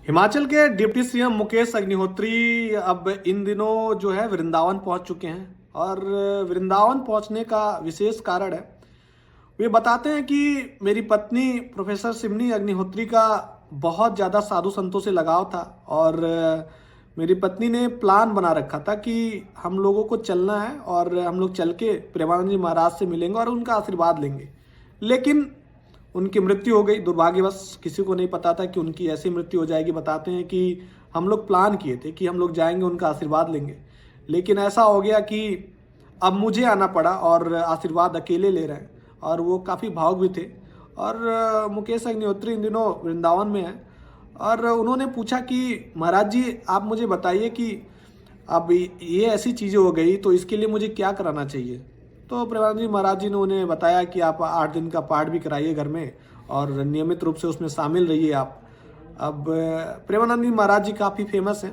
हिमाचल के deputy CM Mukesh Agnihotri अब इन दिनों जो है वृंदावन पहुंच चुके हैं और वृंदावन पहुंचने का विशेष कारण है। वे बताते हैं कि मेरी पत्नी प्रोफेसर सिमनी अग्निहोत्री का बहुत ज़्यादा साधु संतों से लगाव था और मेरी पत्नी ने प्लान बना रखा था कि हम लोगों को चलना है और हम लोग चल के प्रेमानंद जी महाराज से मिलेंगे और उनका आशीर्वाद लेंगे। लेकिन उनकी मृत्यु हो गई दुर्भाग्यवश। किसी को नहीं पता था कि उनकी ऐसी मृत्यु हो जाएगी। बताते हैं कि हम लोग प्लान किए थे कि हम लोग जाएंगे उनका आशीर्वाद लेंगे, लेकिन ऐसा हो गया कि अब मुझे आना पड़ा और आशीर्वाद अकेले ले रहे हैं और वो काफ़ी भावुक भी थे। और मुकेश अग्निहोत्री इन दिनों वृंदावन में हैं और उन्होंने पूछा कि महाराज जी आप मुझे बताइए कि अब ये ऐसी चीज़ें हो गई तो इसके लिए मुझे क्या कराना चाहिए। तो प्रेमानंद जी महाराज जी ने उन्हें बताया कि आप 8 दिन का पाठ भी कराइए घर में और नियमित रूप से उसमें शामिल रहिए आप। अब प्रेमानंद जी महाराज जी काफ़ी फेमस हैं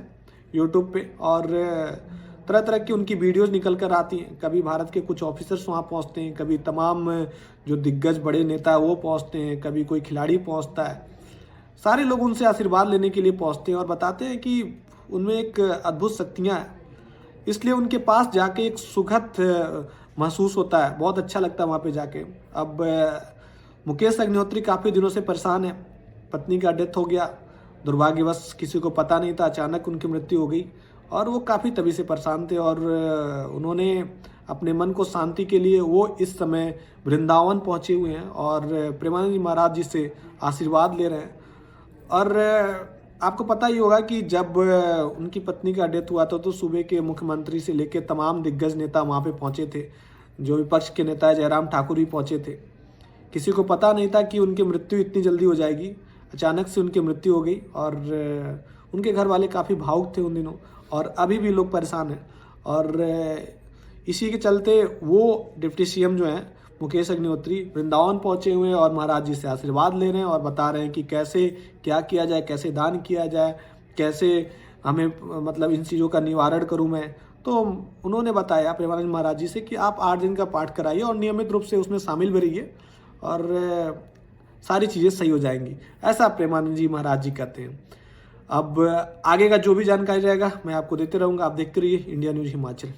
यूट्यूब पे और तरह तरह की उनकी वीडियोस निकल कर आती हैं। कभी भारत के कुछ ऑफिसर्स वहाँ पहुँचते हैं, कभी तमाम जो दिग्गज बड़े नेता है वो पहुँचते हैं, कभी कोई खिलाड़ी पहुँचता है। सारे लोग उनसे आशीर्वाद लेने के लिए पहुँचते हैं और बताते हैं कि उनमें एक अद्भुत शक्तियाँ हैं, इसलिए उनके पास जाके एक सुखद महसूस होता है, बहुत अच्छा लगता है वहाँ पे जाके। अब मुकेश अग्निहोत्री काफ़ी दिनों से परेशान है। पत्नी का डेथ हो गया, दुर्भाग्यवश किसी को पता नहीं था, अचानक उनकी मृत्यु हो गई और वो काफ़ी तभी से परेशान थे और उन्होंने अपने मन को शांति के लिए वो इस समय वृंदावन पहुँचे हुए हैं और प्रेमानंद जी महाराज जी से आशीर्वाद ले रहे हैं। और आपको पता ही होगा कि जब उनकी पत्नी का डेथ हुआ था तो सूबे के मुख्यमंत्री से लेकर तमाम दिग्गज नेता वहाँ पे पहुँचे थे। जो विपक्ष के नेता जयराम ठाकुर भी पहुँचे थे। किसी को पता नहीं था कि उनकी मृत्यु इतनी जल्दी हो जाएगी। अचानक से उनकी मृत्यु हो गई और उनके घर वाले काफ़ी भावुक थे उन दिनों और अभी भी लोग परेशान हैं। और इसी के चलते वो डिप्टी सीएम जो हैं मुकेश अग्निहोत्री वृंदावन पहुंचे हुए हैं और महाराज जी से आशीर्वाद ले रहे हैं और बता रहे हैं कि कैसे क्या किया जाए, कैसे दान किया जाए, कैसे हमें मतलब इन चीज़ों का निवारण करूं मैं। तो उन्होंने बताया प्रेमानंद महाराज जी से कि आप 8 दिन का पाठ कराइए और नियमित रूप से उसमें शामिल भी रहिए और सारी चीज़ें सही हो जाएंगी, ऐसा प्रेमानंद जी महाराज जी कहते हैं। अब आगे का जो भी जानकारी रहेगा मैं आपको देते रहूँगा। आप देखते रहिए इंडिया न्यूज़ हिमाचल।